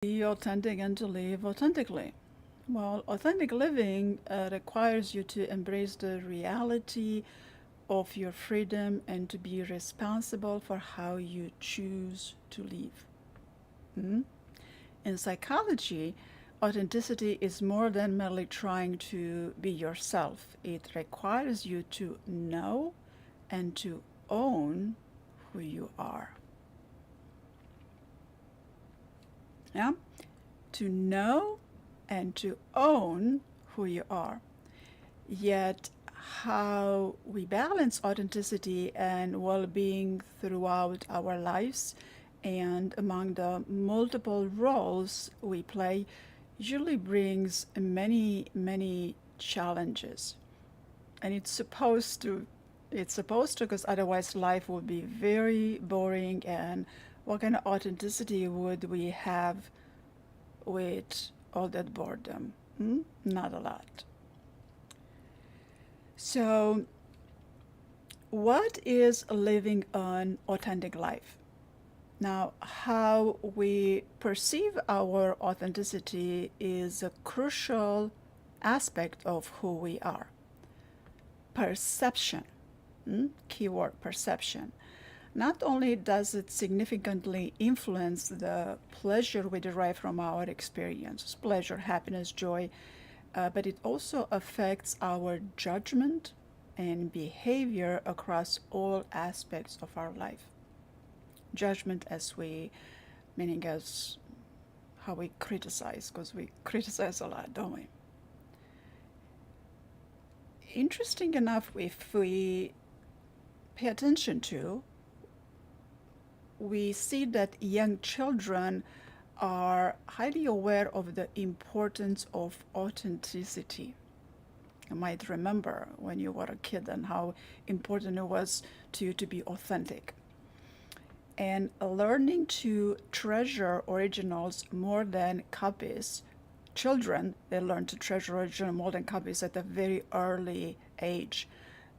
Be authentic and to live authentically. Well, authentic living requires you to embrace the reality of your freedom and to be responsible for how you choose to live. Hmm? In psychology, authenticity is more than merely trying to be yourself. It requires you to know and to own who you are. Yeah? To know and to own who you are. Yet, how we balance authenticity and well being throughout our lives and among the multiple roles we play usually brings many, many challenges. And it's supposed to, because otherwise life would be very boring. And what kind of authenticity would we have with all that boredom? Not a lot. So, what is living an authentic life? Now, how we perceive our authenticity is a crucial aspect of who we are. Perception, keyword perception. Not only does it significantly influence the pleasure we derive from our experiences, pleasure, happiness, joy, but it also affects our judgment and behavior across all aspects of our life. Judgment meaning as how we criticize, because we criticize a lot, don't we? Interesting enough, if we pay attention to, we see that young children are highly aware of the importance of authenticity. You might remember when you were a kid and how important it was to you to be authentic. And learning to treasure originals more than copies. Children, they learn to treasure original more than copies at a very early age.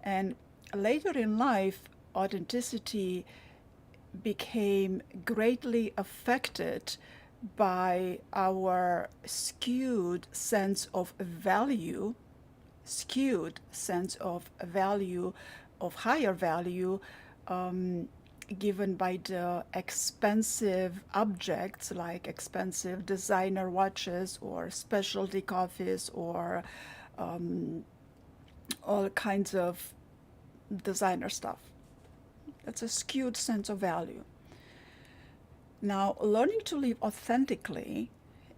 And later in life, authenticity became greatly affected by our skewed sense of value, of higher value, given by the expensive objects like expensive designer watches or specialty coffees or all kinds of designer stuff. That's a skewed sense of value. Now, learning to live authentically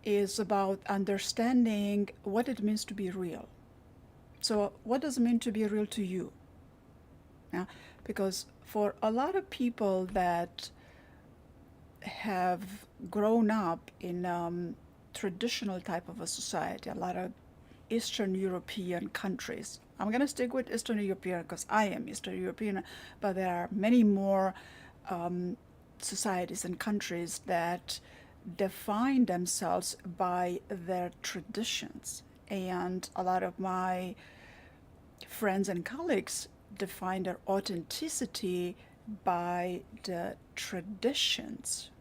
is about understanding what it means to be real. So, what does it mean to be real to you? Yeah, because for a lot of people that have grown up in traditional type of a society, a lot of Eastern European countries. I'm going to stick with Eastern European because I am Eastern European, but there are many more societies and countries that define themselves by their traditions. And a lot of my friends and colleagues define their authenticity by the traditions.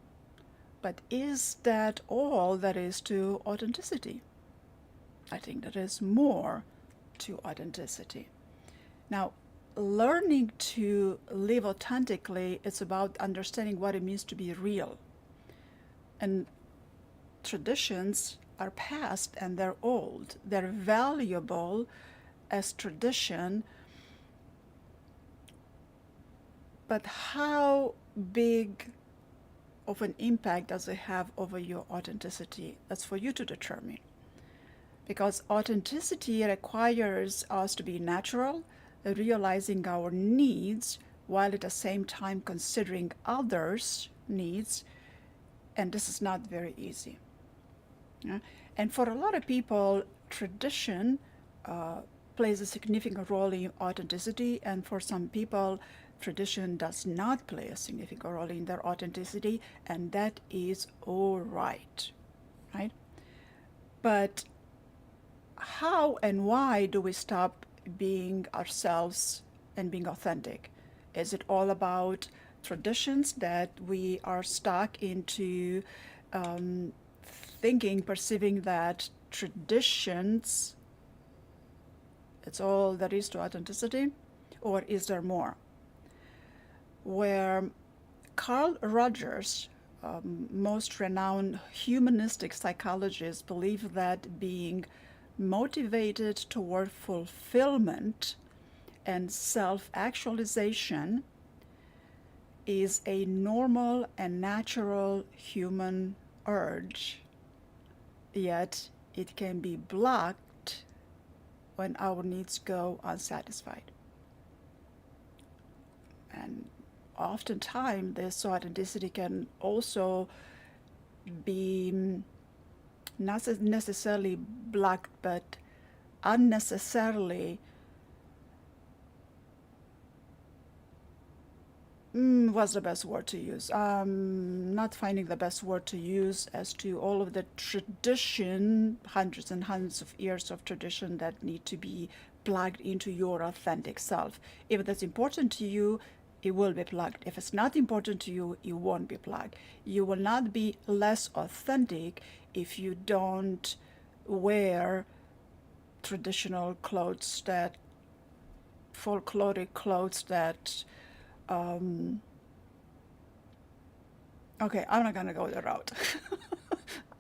But is that all that is to authenticity? I think there is more to authenticity. Now, learning to live authentically is about understanding what it means to be real. And traditions are past and they're old. They're valuable as tradition, but how big of an impact does it have over your authenticity? That's for you to determine. Because authenticity requires us to be natural, realizing our needs while at the same time considering others' needs, and this is not very easy. Yeah? And for a lot of people, tradition plays a significant role in authenticity, and for some people, tradition does not play a significant role in their authenticity, and that is all right, right? But how and why do we stop being ourselves and being authentic? Is it all about traditions that we are stuck into thinking, perceiving that traditions, it's all there is to authenticity, or is there more? Where Carl Rogers, most renowned humanistic psychologist, believed that being motivated toward fulfillment and self-actualization is a normal and natural human urge, yet it can be blocked when our needs go unsatisfied. And oftentimes this authenticity can also be not necessarily blocked, but unnecessarily what's the best word to use? Not finding the best word to use as to all of the tradition, hundreds and hundreds of years of tradition that need to be plugged into your authentic self. If that's important to you, it will be plugged. If it's not important to you, it won't be plugged. You will not be less authentic if you don't wear traditional clothes, that folkloric clothes that okay, I'm not gonna go the route.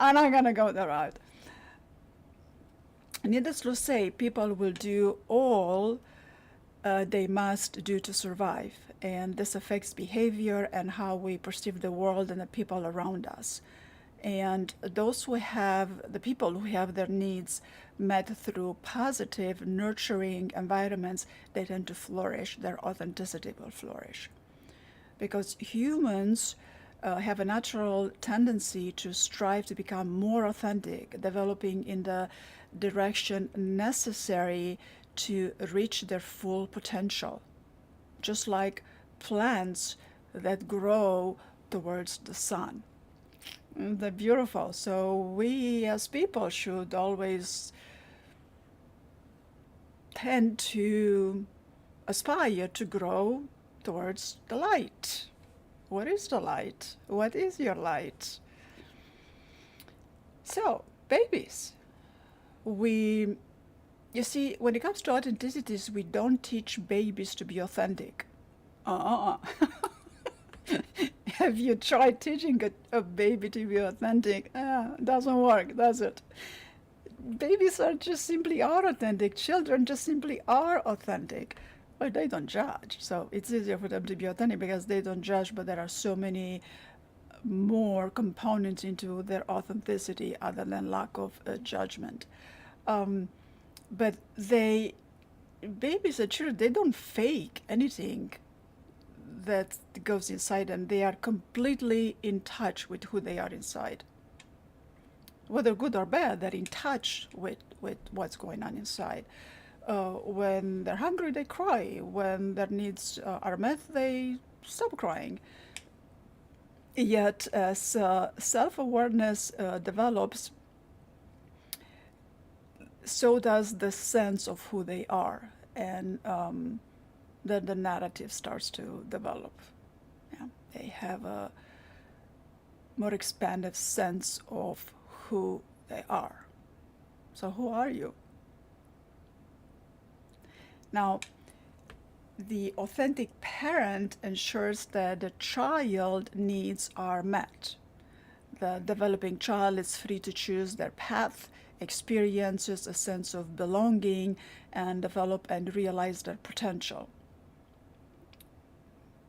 I'm not gonna go the route. Needless to say, people will do all they must do to survive, and this affects behavior and how we perceive the world and the people around us. And the people who have their needs met through positive, nurturing environments, they tend to flourish. Their authenticity will flourish. Because humans have a natural tendency to strive to become more authentic, developing in the direction necessary to reach their full potential. Just like plants that grow towards the sun. They're beautiful. So we as people should always tend to aspire to grow towards the light. What is the light? What is your light? So, babies, you see, when it comes to authenticities, we don't teach babies to be authentic. Have you tried teaching a baby to be authentic? Doesn't work, does it? Babies are just simply are authentic. Children just simply are authentic. But they don't judge. So it's easier for them to be authentic because they don't judge, but there are so many more components into their authenticity other than lack of judgment. But babies and children, they don't fake anything that goes inside them. They are completely in touch with who they are inside. Whether good or bad, they're in touch with what's going on inside. When they're hungry, they cry. When their needs are met, they stop crying. Yet, as self-awareness develops, so does the sense of who they are, and then the narrative starts to develop. Yeah, they have a more expanded sense of who they are. So who are you? Now, the authentic parent ensures that the child needs are met. The developing child is free to choose their path, experiences a sense of belonging, and develop and realize their potential.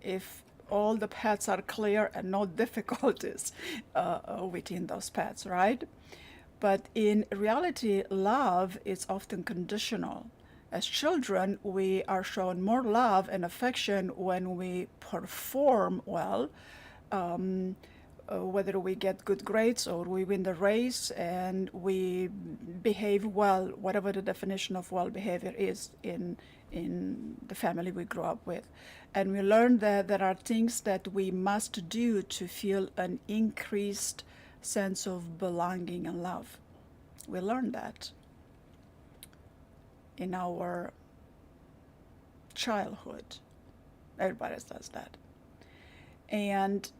If all the paths are clear and no difficulties within those paths, right? But in reality, love is often conditional. As children, we are shown more love and affection when we perform well, whether we get good grades or we win the race and we behave well, whatever the definition of well behavior is in the family we grew up with. And we learn that there are things that we must do to feel an increased sense of belonging and love. We learn that in our childhood. Everybody does that. And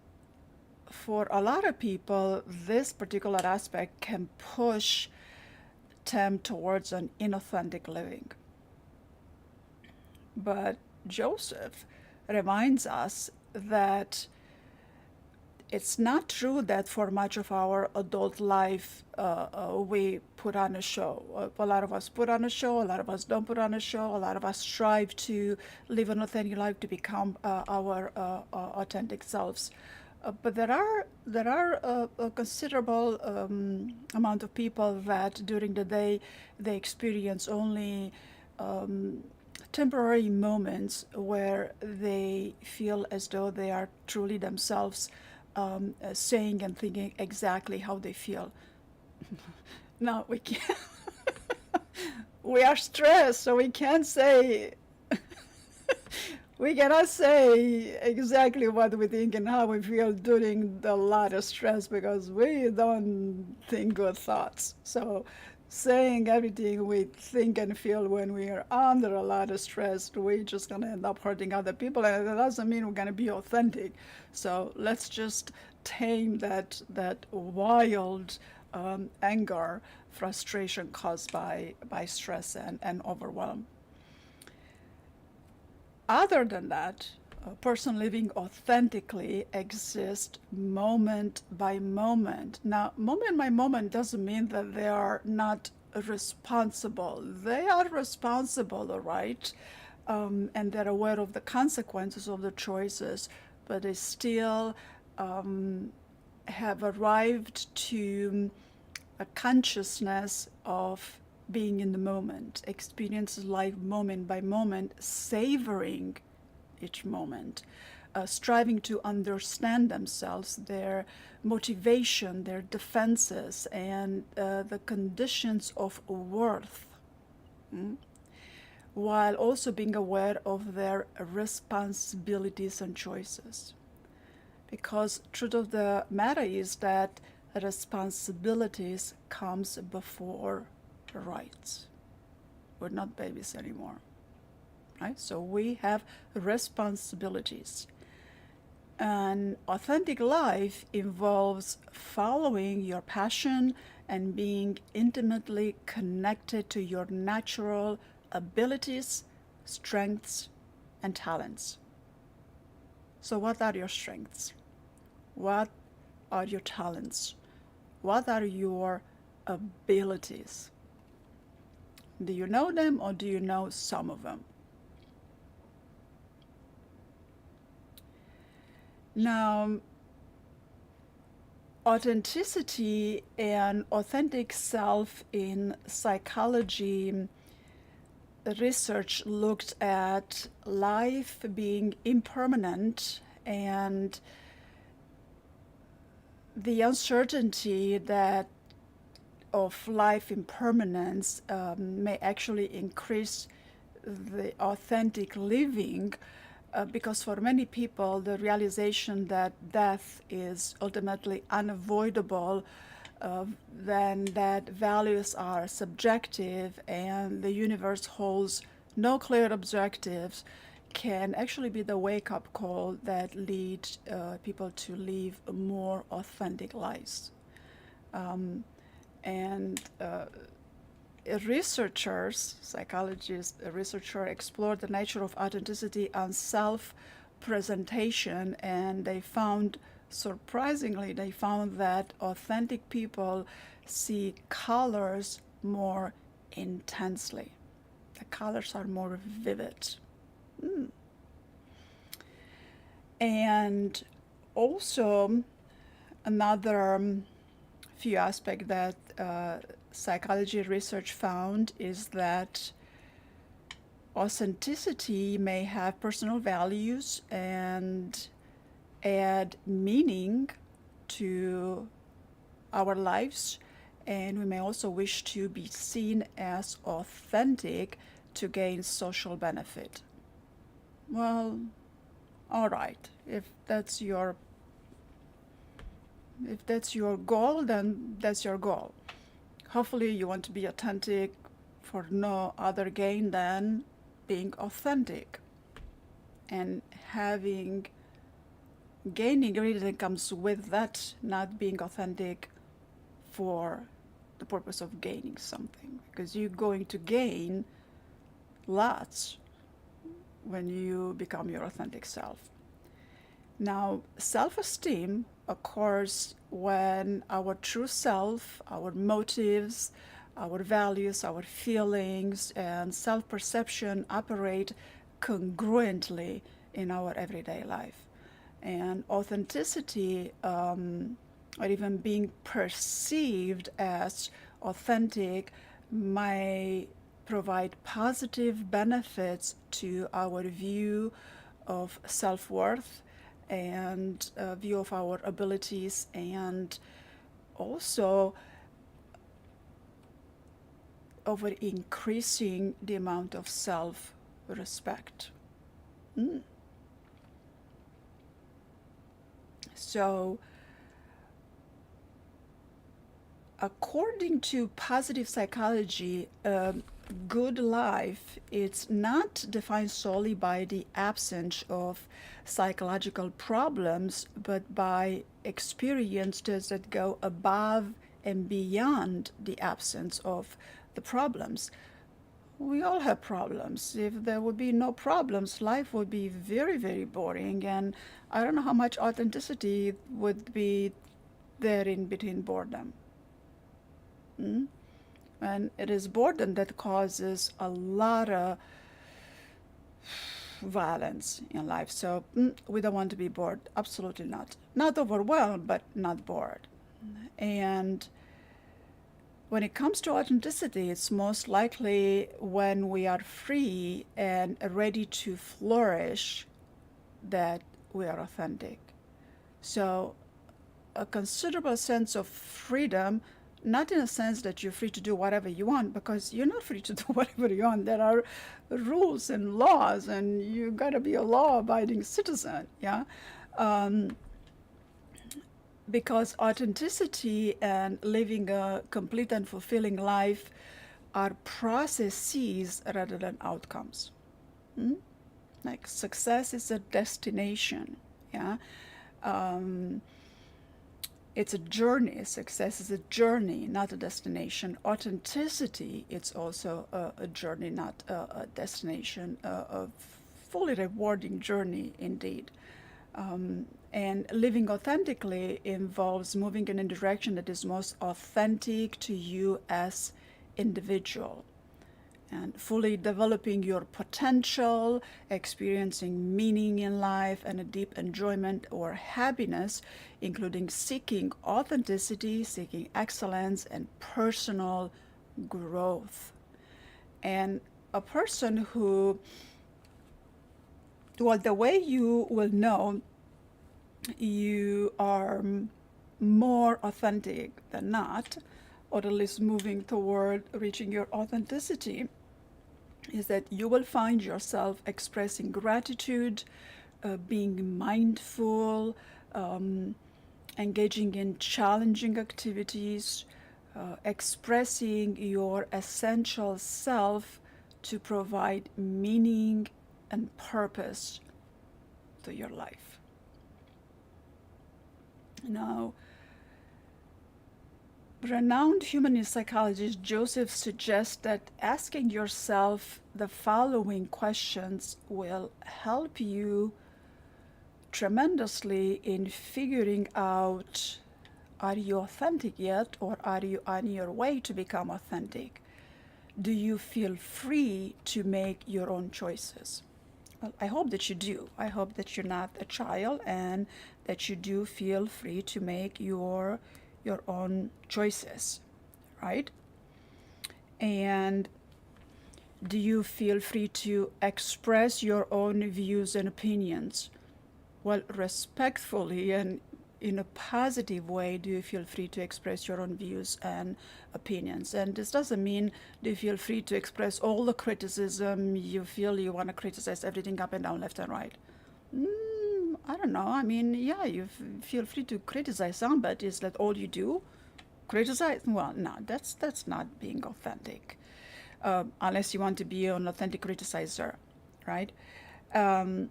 for a lot of people, this particular aspect can push them towards an inauthentic living. But Joseph reminds us that it's not true that for much of our adult life we put on a show. A lot of us put on a show, a lot of us don't put on a show, a lot of us strive to live an authentic life to become our authentic selves. But there are a considerable amount of people that during the day they experience only temporary moments where they feel as though they are truly themselves, saying and thinking exactly how they feel. Now we can't. We are stressed, so we can't say. We cannot say exactly what we think and how we feel during the lot of stress because we don't think good thoughts. So saying everything we think and feel when we are under a lot of stress, we're just going to end up hurting other people. And that doesn't mean we're going to be authentic. So let's just tame that wild anger, frustration caused by stress and overwhelm. Other than that, a person living authentically exists moment by moment. Now, moment by moment doesn't mean that they are not responsible. They are responsible, all right, and they're aware of the consequences of the choices, but they still have arrived to a consciousness of being in the moment, experiences life moment by moment, savoring each moment, striving to understand themselves, their motivation, their defenses, and the conditions of worth, while also being aware of their responsibilities and choices. Because truth of the matter is that responsibilities comes before rights. We're not babies anymore, right? So we have responsibilities. An authentic life involves following your passion and being intimately connected to your natural abilities, strengths, and talents. So what are your strengths? What are your talents? What are your abilities? Do you know them or do you know some of them? Now, authenticity and authentic self in psychology research looked at life being impermanent and the uncertainty that of life impermanence may actually increase the authentic living because for many people the realization that death is ultimately unavoidable, then that values are subjective and the universe holds no clear objectives can actually be the wake-up call that leads people to live more authentic lives. And researchers, psychologists, a researcher explored the nature of authenticity and self-presentation, and they found, surprisingly, they found that authentic people see colors more intensely. The colors are more vivid. And also, another few aspects that psychology research found is that authenticity may have personal values and add meaning to our lives, and we may also wish to be seen as authentic to gain social benefit. Well, all right, if that's your goal, then that's your goal. Hopefully you want to be authentic for no other gain than being authentic and having Gaining really comes with that, not being authentic for the purpose of gaining something, because you're going to gain lots when you become your authentic self. Now, self-esteem occurs when our true self, our motives, our values, our feelings, and self-perception operate congruently in our everyday life. And authenticity, or even being perceived as authentic, may provide positive benefits to our view of self-worth and view of our abilities, and also over increasing the amount of self-respect. So, according to positive psychology, good life it's not defined solely by the absence of psychological problems, but by experiences that go above and beyond the absence of the problems. We all have problems. If there would be no problems, life would be very, very boring, and I don't know how much authenticity would be there in between boredom. And it is boredom that causes a lot of violence in life. So we don't want to be bored. Absolutely not. Not overwhelmed, but not bored. And when it comes to authenticity, it's most likely when we are free and ready to flourish that we are authentic. So a considerable sense of freedom, not in a sense that you're free to do whatever you want, because you're not free to do whatever you want. There are rules and laws, and you got to be a law-abiding citizen, yeah? Because authenticity and living a complete and fulfilling life are processes rather than outcomes. Like success is a destination, yeah? It's a journey. Success is a journey, not a destination. Authenticity, it's also a journey, not a destination, a fully rewarding journey indeed. And living authentically involves moving in a direction that is most authentic to you as individual, and fully developing your potential, experiencing meaning in life and a deep enjoyment or happiness, including seeking authenticity, seeking excellence, and personal growth. And a person who, well, the way you will know you are more authentic than not, or at least moving toward reaching your authenticity, is that you will find yourself expressing gratitude, being mindful, engaging in challenging activities, expressing your essential self to provide meaning and purpose to your life. Now, renowned humanist psychologist Joseph suggests that asking yourself the following questions will help you tremendously in figuring out, are you authentic yet, or are you on your way to become authentic? Do you feel free to make your own choices? Well, I hope that you do. I hope that you're not a child and that you do feel free to make your own choices, right? And do you feel free to express your own views and opinions? Well, respectfully and in a positive way, do you feel free to express your own views and opinions? And this doesn't mean do you feel free to express all the criticism you feel you want to criticize everything up and down, left and right. I don't know. I mean, yeah, you feel free to criticize some, but is that all you do? Criticize? Well, no, that's not being authentic, unless you want to be an authentic criticizer, right? And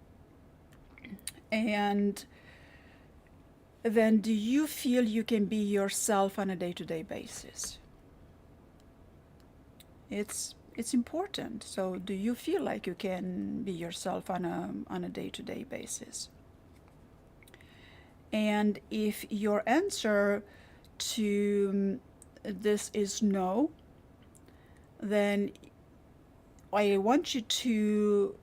then do you feel you can be yourself on a day-to-day basis? It's important. So do you feel like you can be yourself on a day-to-day basis? And if your answer to this is no, then I want you to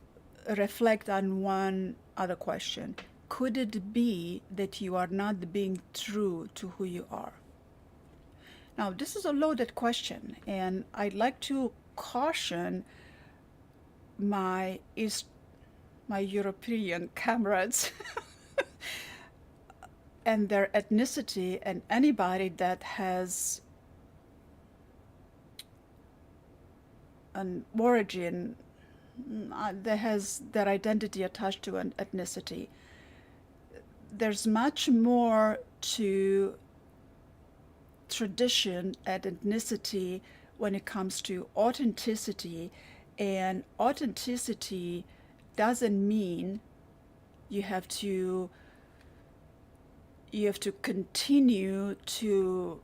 reflect on one other question. Could it be that you are not being true to who you are? Now, this is a loaded question, and I'd like to caution my European comrades and their ethnicity, and anybody that has an origin that has their identity attached to an ethnicity. There's much more to tradition and ethnicity when it comes to authenticity, and authenticity doesn't mean you have to continue to,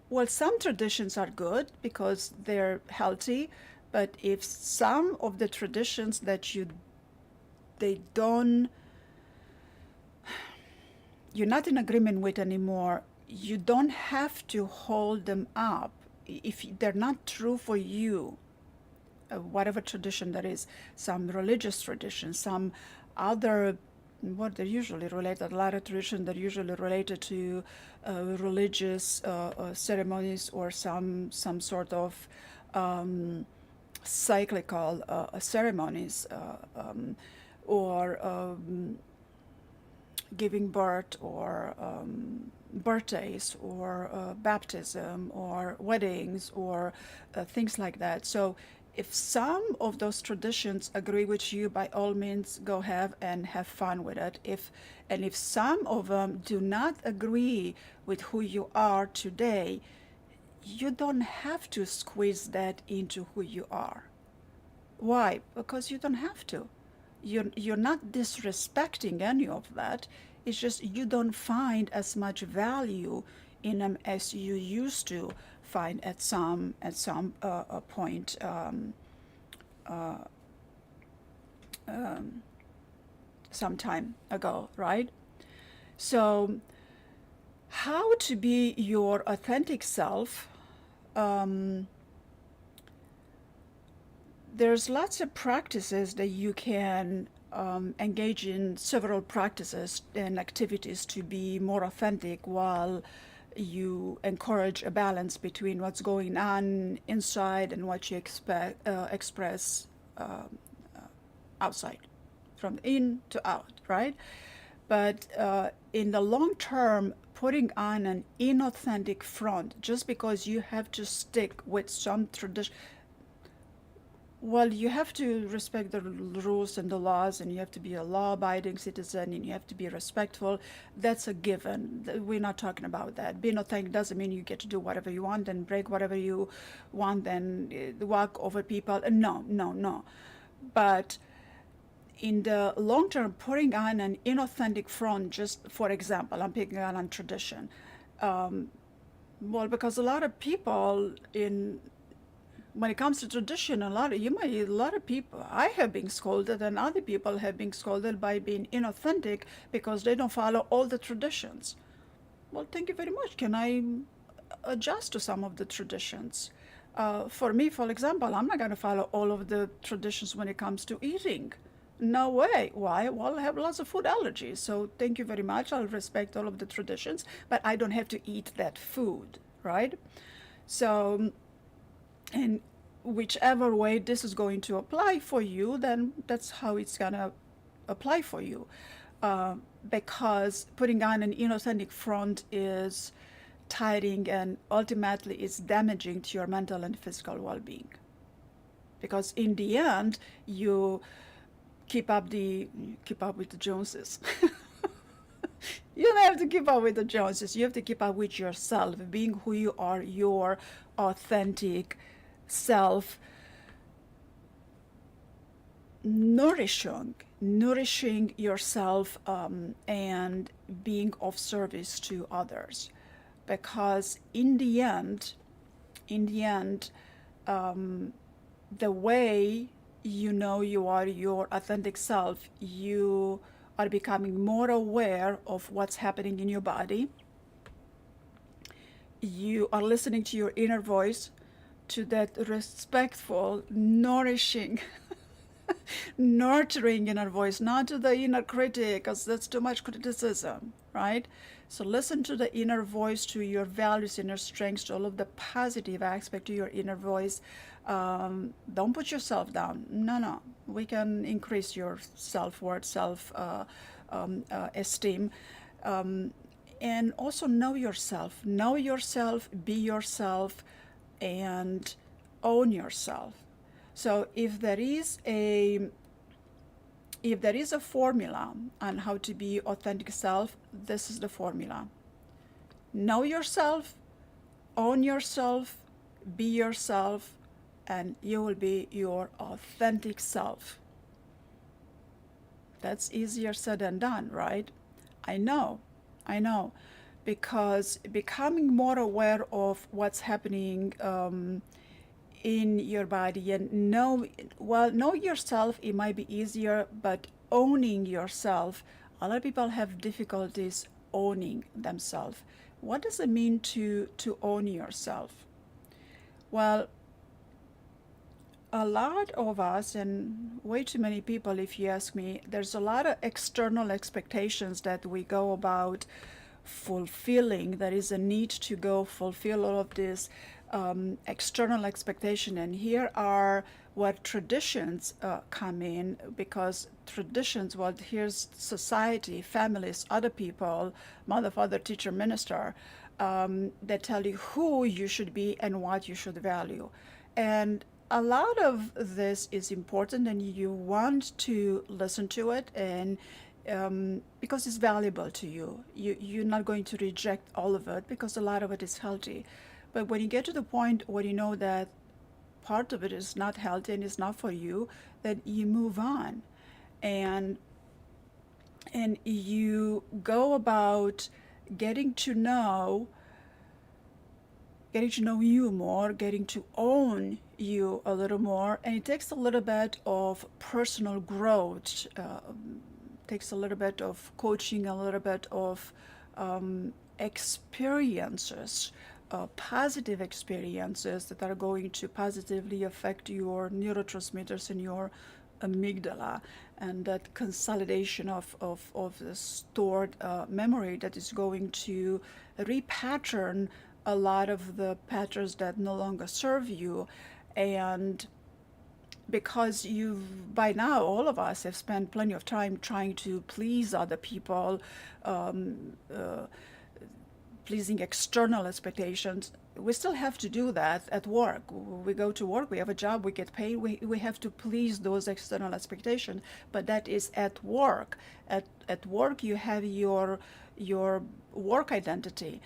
well, some traditions are good because they're healthy, but if some of the traditions that you're not in agreement with anymore, you don't have to hold them up if they're not true for you. Whatever tradition that is, some religious tradition, some other, what they're usually related, a lot of traditions that are usually related to religious ceremonies, or some sort of cyclical ceremonies, or giving birth, or birthdays, or baptism, or weddings, or things like that. So if some of those traditions agree with you, by all means, go have fun with it. If some of them do not agree with who you are today, you don't have to squeeze that into who you are. Why? Because you don't have to. You're not disrespecting any of that. It's just you don't find as much value in them as you used to find at some point some time ago, right? So how to be your authentic self? There's lots of practices that you can engage in, several practices and activities to be more authentic, while you encourage a balance between what's going on inside and what you express outside, from in to out, right? But in the long term, putting on an inauthentic front just because you have to stick with some tradition, well, you have to respect the rules and the laws, and you have to be a law-abiding citizen, and you have to be respectful. That's a given. We're not talking about that. Being authentic doesn't mean you get to do whatever you want and break whatever you want and walk over people. No. But in the long term, putting on an inauthentic front, just for example, I'm picking on tradition. Well, because a lot of people when it comes to tradition, a lot of people, I have been scolded, and other people have been scolded by being inauthentic because they don't follow all the traditions. Well, thank you very much. Can I adjust to some of the traditions? For me, for example, I'm not going to follow all of the traditions when it comes to eating. No way. Why? Well, I have lots of food allergies. So thank you very much. I'll respect all of the traditions, but I don't have to eat that food, right? So, and whichever way this is going to apply for you, then that's how it's going to apply for you. Because putting on an inauthentic front is tiring, and ultimately is damaging to your mental and physical well-being. Because in the end, you keep up with the Joneses. You don't have to keep up with the Joneses. You have to keep up with yourself, being who you are, your authentic self, nourishing nourishing yourself and being of service to others. Because in the end, the way you know you are your authentic self, you are becoming more aware of what's happening in your body. You are listening to your inner voice, to that respectful, nourishing, nurturing inner voice, not to the inner critic, because that's too much criticism, right? So listen to the inner voice, to your values, inner strengths, to all of the positive aspect to your inner voice. Don't put yourself down. No. We can increase your self-worth, self-esteem. And also know yourself. Know yourself, be yourself, and own yourself. So if there is a formula on how to be authentic self, this is the formula. Know yourself, own yourself, be yourself, and you will be your authentic self. That's easier said than done, right? I know, because becoming more aware of what's happening in your body and know yourself, it might be easier, but owning yourself, a lot of people have difficulties owning themselves. What does it mean to own yourself? Well, a lot of us, and way too many people, if you ask me, there's a lot of external expectations that we go about fulfilling. There is a need to go fulfill all of this external expectation. And here are what traditions come in, because traditions, well, here's society, families, other people, mother, father, teacher, minister, that tell you who you should be and what you should value. And a lot of this is important, and you want to listen to it, and because it's valuable to you. You're not going to reject all of it, because a lot of it is healthy. But when you get to the point where you know that part of it is not healthy and is not for you, then you move on. And you go about getting to know you more, getting to own you a little more. And it takes a little bit of personal growth, takes a little bit of coaching, a little bit of experiences, positive experiences that are going to positively affect your neurotransmitters and your amygdala, and that consolidation of the stored memory that is going to repattern a lot of the patterns that no longer serve you. And because by now, all of us have spent plenty of time trying to please other people, pleasing external expectations. We still have to do that at work. We go to work, we have a job, we get paid, we have to please those external expectations, but that is at work. At work, you have your work identity.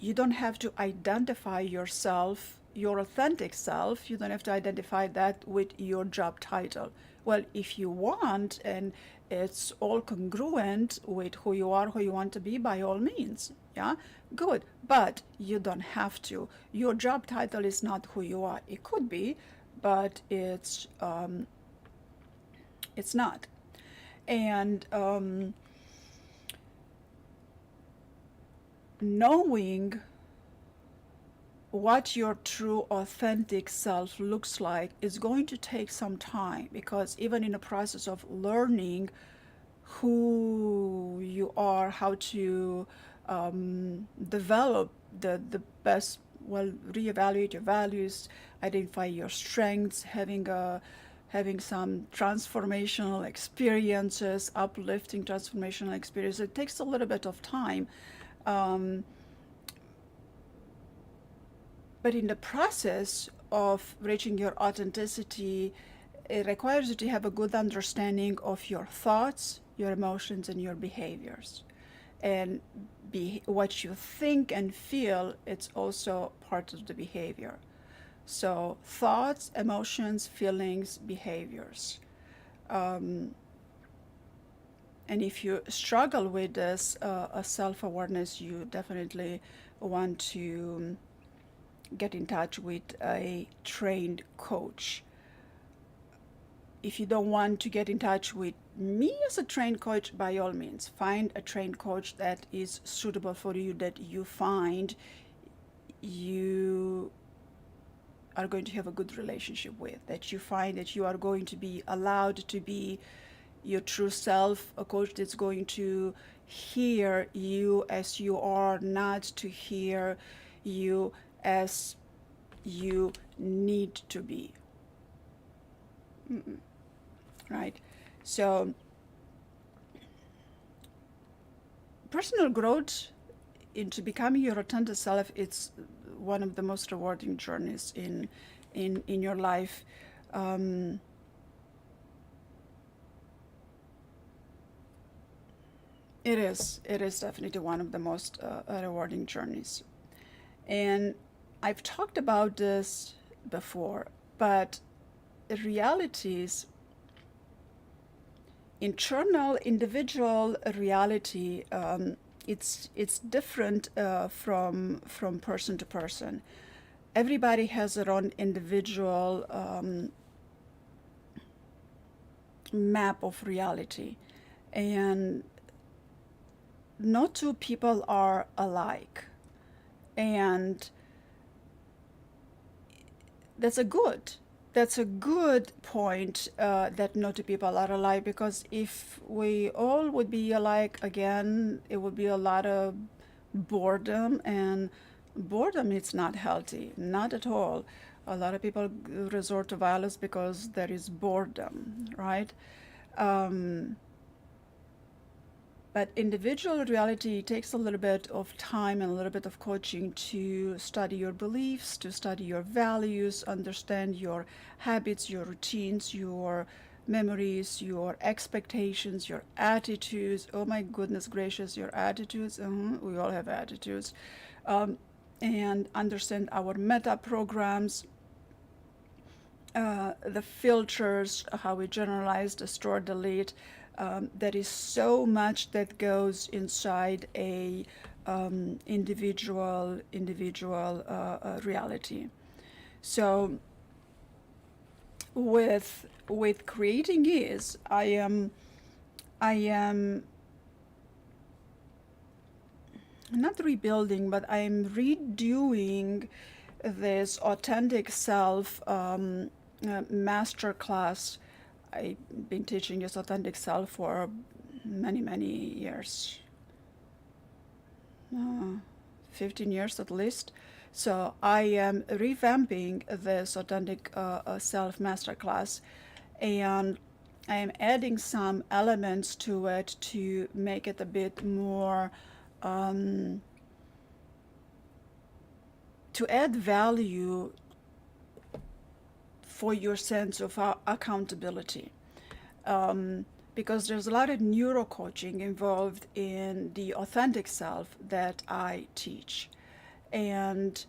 You don't have to identify yourself, your authentic self, you don't have to identify that with your job title. Well, if you want, and it's all congruent with who you are, who you want to be, by all means, yeah, good. But you don't have to. Your job title is not who you are. It could be, but it's not. And knowing what your true authentic self looks like is going to take some time, because even in the process of learning who you are, how to develop the best, well, reevaluate your values, identify your strengths, having some transformational experiences, uplifting transformational experiences, it takes a little bit of time. But in the process of reaching your authenticity, it requires you to have a good understanding of your thoughts, your emotions, and your behaviors. And what you think and feel, it's also part of the behavior. So thoughts, emotions, feelings, behaviors. And if you struggle with this self-awareness, you definitely want to get in touch with a trained coach. If you don't want to get in touch with me as a trained coach, by all means, find a trained coach that is suitable for you, that you find you are going to have a good relationship with, that you find that you are going to be allowed to be your true self, a coach that's going to hear you as you are, not to hear you as you need to be. Right? So, personal growth into becoming your authentic self, it's one of the most rewarding journeys in your life. It is definitely one of the most rewarding journeys. And I've talked about this before, but the realities, internal individual reality, it's different from person to person. Everybody has their own individual map of reality, and no two people are alike, and that's a good point, that no two people are alike, because if we all would be alike, again, it would be a lot of boredom, and boredom is not healthy, not at all. A lot of people resort to violence because there is boredom, right? But individual reality takes a little bit of time and a little bit of coaching to study your beliefs, to study your values, understand your habits, your routines, your memories, your expectations, your attitudes. Oh my goodness gracious, your attitudes. We all have attitudes. And understand our meta programs, the filters, how we generalize, store, delete. There is so much that goes inside a individual reality. So with creating ease, I am not rebuilding, but I'm redoing this authentic self master class. I've been teaching this authentic self for many years, 15 years at least. So I am revamping this authentic self masterclass, and I am adding some elements to it to make it a bit more, to add value for your sense of accountability. Because there's a lot of neuro coaching involved in the authentic self that I teach. And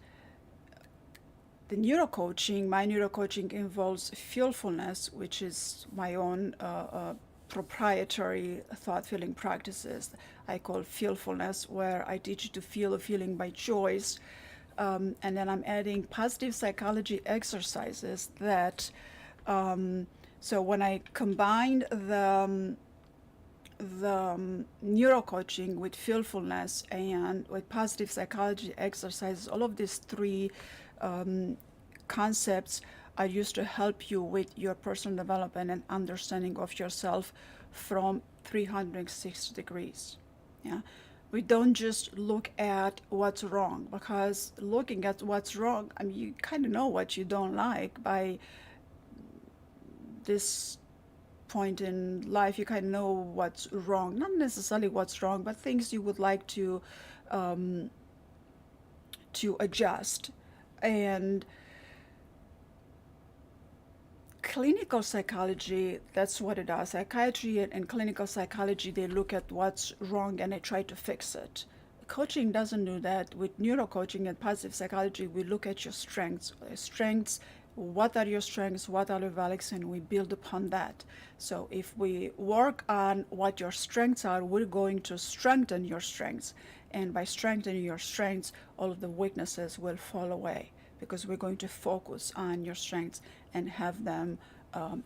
my neuro coaching involves FEELFULNESS, which is my own proprietary thought feeling practices I call FEELFULNESS, where I teach you to feel a feeling by choice. And then I'm adding positive psychology exercises that, so when I combined the neuro coaching with FEELFULNESS and with positive psychology exercises, all of these three concepts are used to help you with your personal development and understanding of yourself from 360 degrees. Yeah. We don't just look at what's wrong, because looking at what's wrong, I mean, you kind of know what you don't like by this point in life. You kind of know what's wrong, not necessarily what's wrong, but things you would like to adjust. And clinical psychology, that's what it does. Psychiatry and clinical psychology, they look at what's wrong and they try to fix it. Coaching doesn't do that. With neurocoaching and positive psychology, we look at your strengths what are your strengths, what are your values, and we build upon that. So if we work on what your strengths are, we're going to strengthen your strengths. And by strengthening your strengths, all of the weaknesses will fall away, because we're going to focus on your strengths and have them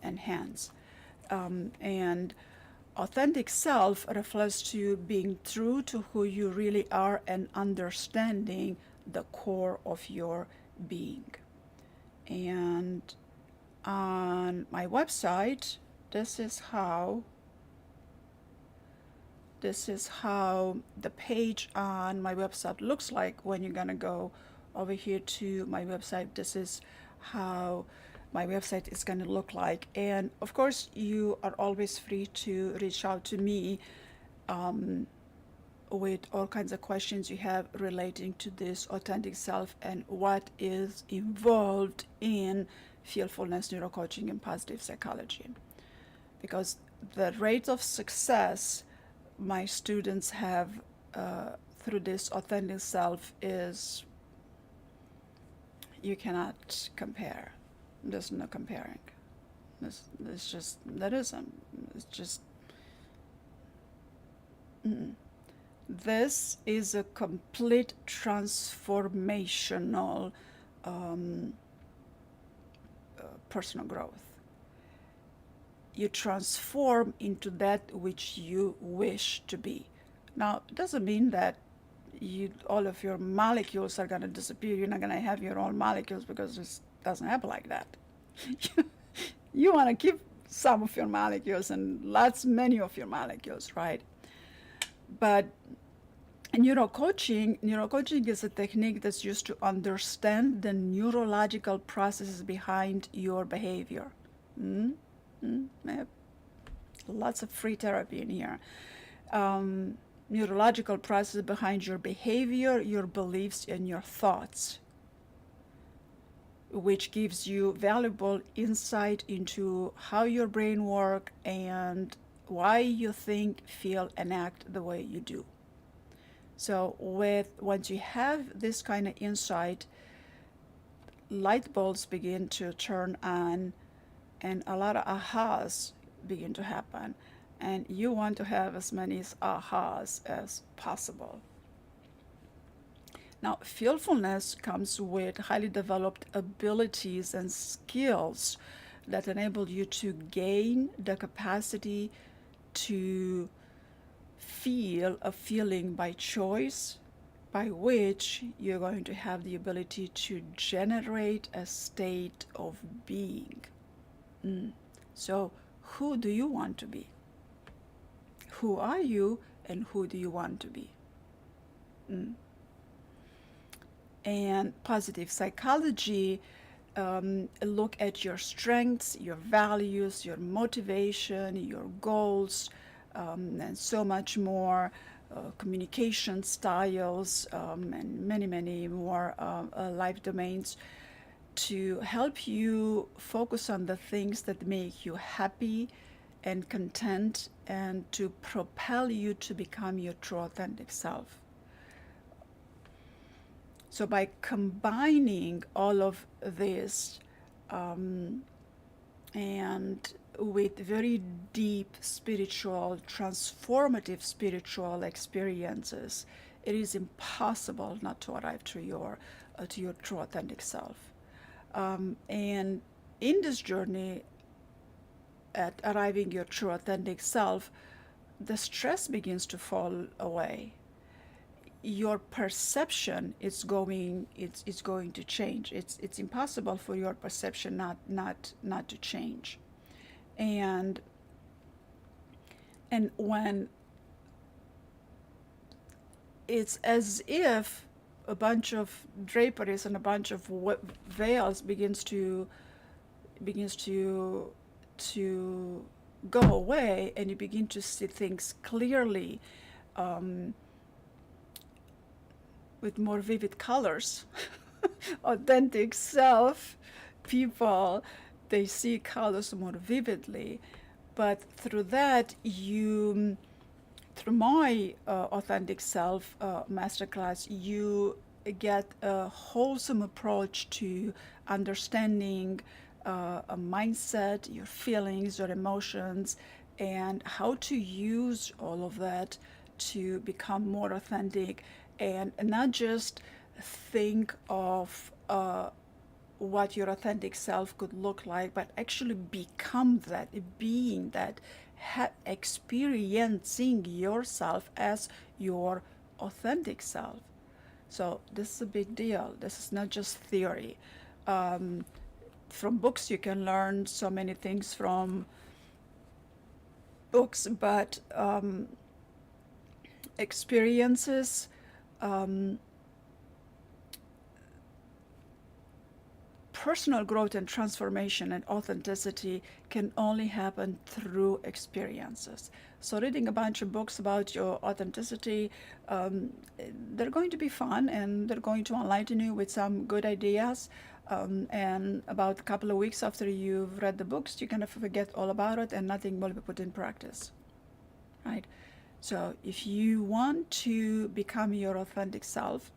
enhanced. And authentic self refers to being true to who you really are and understanding the core of your being. And on my website, this is how the page on my website looks like. When you're gonna go over here to my website, this is how my website is gonna look like. And of course, you are always free to reach out to me with all kinds of questions you have relating to this authentic self and what is involved in fearfulness, neurocoaching, and positive psychology. Because the rate of success my students have through this authentic self is, you cannot compare. There's no comparing. It's just, there isn't. It's just, this is a complete transformational personal growth. You transform into that which you wish to be. Now, it doesn't mean that all of your molecules are going to disappear. You're not going to have your own molecules, because it doesn't happen like that. You want to keep some of your molecules and many of your molecules, right? But neurocoaching is a technique that's used to understand the neurological processes behind your behavior. I have lots of free therapy in here. Neurological process behind your behavior, your beliefs, and your thoughts, which gives you valuable insight into how your brain works and why you think, feel, and act the way you do. So once you have this kind of insight, light bulbs begin to turn on, and a lot of ahas begin to happen. And you want to have as many ahas as possible. Now, fearfulness comes with highly developed abilities and skills that enable you to gain the capacity to feel a feeling by choice, by which you're going to have the ability to generate a state of being. So, who do you want to be? Who are you, and who do you want to be? And positive psychology look at your strengths, your values, your motivation, your goals, and so much more, communication styles, and many, many more life domains, to help you focus on the things that make you happy and content, and to propel you to become your true authentic self. So by combining all of this and with very deep spiritual, transformative spiritual experiences, it is impossible not to arrive to your true authentic self. And in this journey at arriving your true authentic self, the stress begins to fall away. Your perception is going to change. It's impossible for your perception not to change. And when it's as if a bunch of draperies and a bunch of veils begins to go away, and you begin to see things clearly, with more vivid colors. Authentic self people, they see colors more vividly. But through that, through my authentic self masterclass, you get a wholesome approach to understanding a mindset, your feelings, your emotions, and how to use all of that to become more authentic, and not just think of what your authentic self could look like, but actually become that, being that, experiencing yourself as your authentic self. So this is a big deal. This is not just theory. Um, from books, you can learn so many things from books, but experiences, um, personal growth and transformation and authenticity can only happen through experiences. So reading a bunch of books about your authenticity, um, they're going to be fun and they're going to enlighten you with some good ideas. And about a couple of weeks after you've read the books, you're going to forget all about it and nothing will be put in practice, right? So if you want to become your authentic self,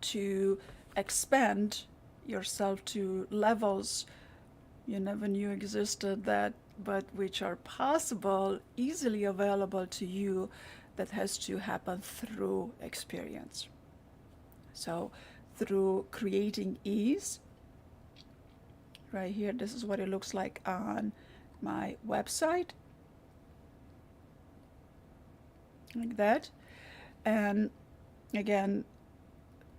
to expand yourself to levels you never knew existed, that but which are possible, easily available to you, that has to happen through experience. So through creating ease, right here, this is what it looks like on my website, like that. And again,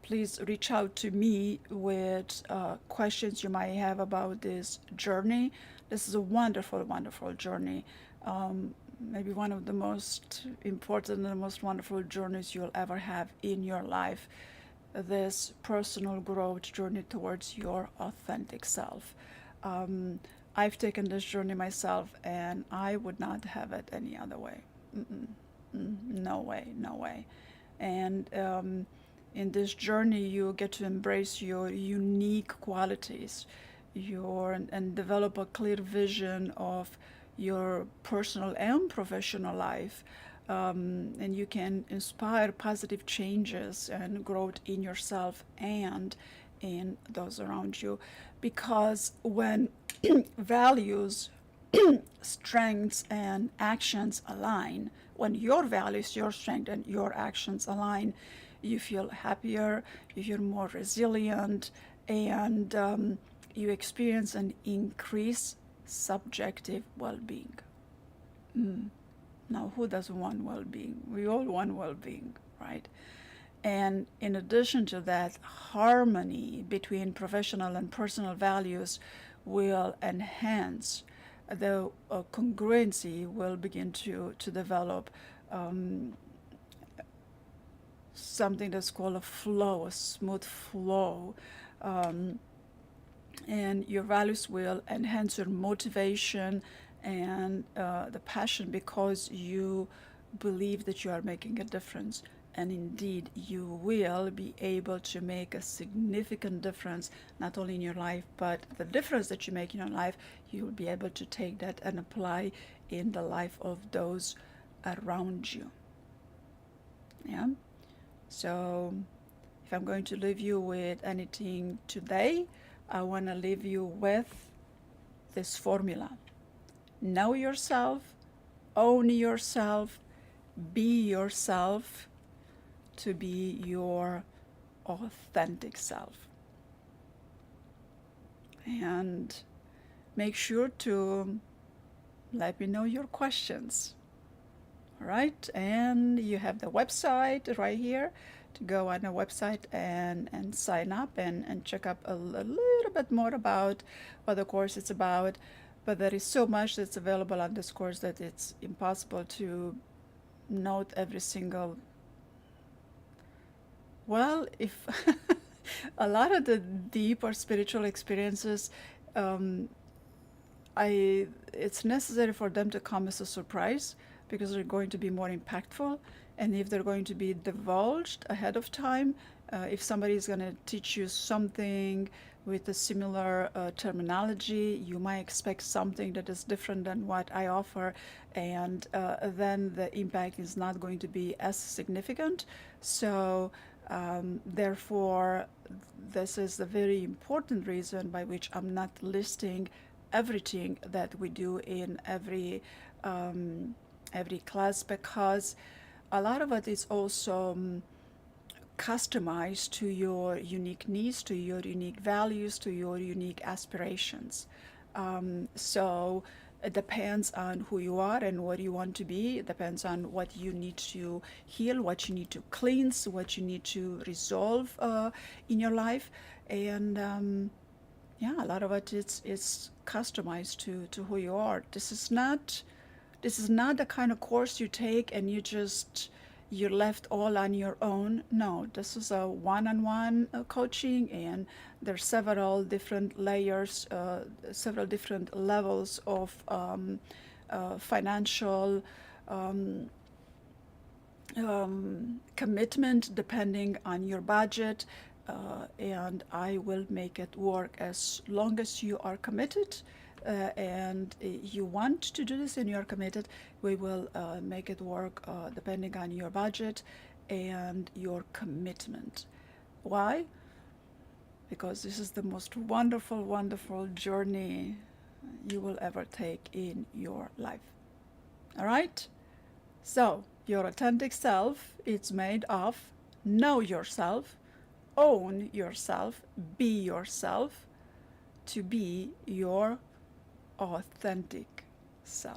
please reach out to me with questions you might have about this journey. This is a wonderful, wonderful journey. Maybe one of the most important and the most wonderful journeys you'll ever have in your life. This personal growth journey towards your authentic self. Um, I've taken this journey myself, and I would not have it any other way. Mm-mm. No way, no way. And in this journey, you get to embrace your unique qualities, and develop a clear vision of your personal and professional life. And you can inspire positive changes and growth in yourself and in those around you. Because when values, strengths, and actions align, when your values, your strength, and your actions align, you feel happier, you feel more resilient, and you experience an increased subjective well-being. Now, who doesn't want well-being? We all want well-being, right? And in addition to that, harmony between professional and personal values will enhance. The congruency will begin to develop, um, something that's called a flow, a smooth flow. Um, and your values will enhance your motivation and the passion, because you believe that you are making a difference. And indeed, you will be able to make a significant difference, not only in your life, but the difference that you make in your life, you will be able to take that and apply in the life of those around you. Yeah. So if I'm going to leave you with anything today, I want to leave you with this formula. Know yourself, own yourself, be yourself, to be your authentic self. And make sure to let me know your questions. All right, and you have the website right here to go on the website and sign up and check up a little bit more about what the course is about. But there is so much that's available on this course that it's impossible to note every single. Well, if a lot of the deep or spiritual experiences, um, it's necessary for them to come as a surprise, because they're going to be more impactful. And if they're going to be divulged ahead of time, if somebody is going to teach you something with a similar terminology, you might expect something that is different than what I offer, and then the impact is not going to be as significant. So Therefore, this is the very important reason by which I'm not listing everything that we do in every class, because a lot of it is also customized to your unique needs, to your unique values, to your unique aspirations. So it depends on who you are and what you want to be. It depends on what you need to heal, what you need to cleanse, what you need to resolve in your life. And yeah, a lot of it is customized to who you are. This is not the kind of course you take and you're left all on your own. No, this is a one-on-one coaching, and there's several different layers, several different levels of financial commitment depending on your budget. And I will make it work as long as you are committed, and you want to do this and you are committed. We will make it work depending on your budget and your commitment. Why? Because this is the most wonderful, wonderful journey you will ever take in your life. All right? So, your authentic self is made of know yourself, own yourself, be yourself, to be your authentic self.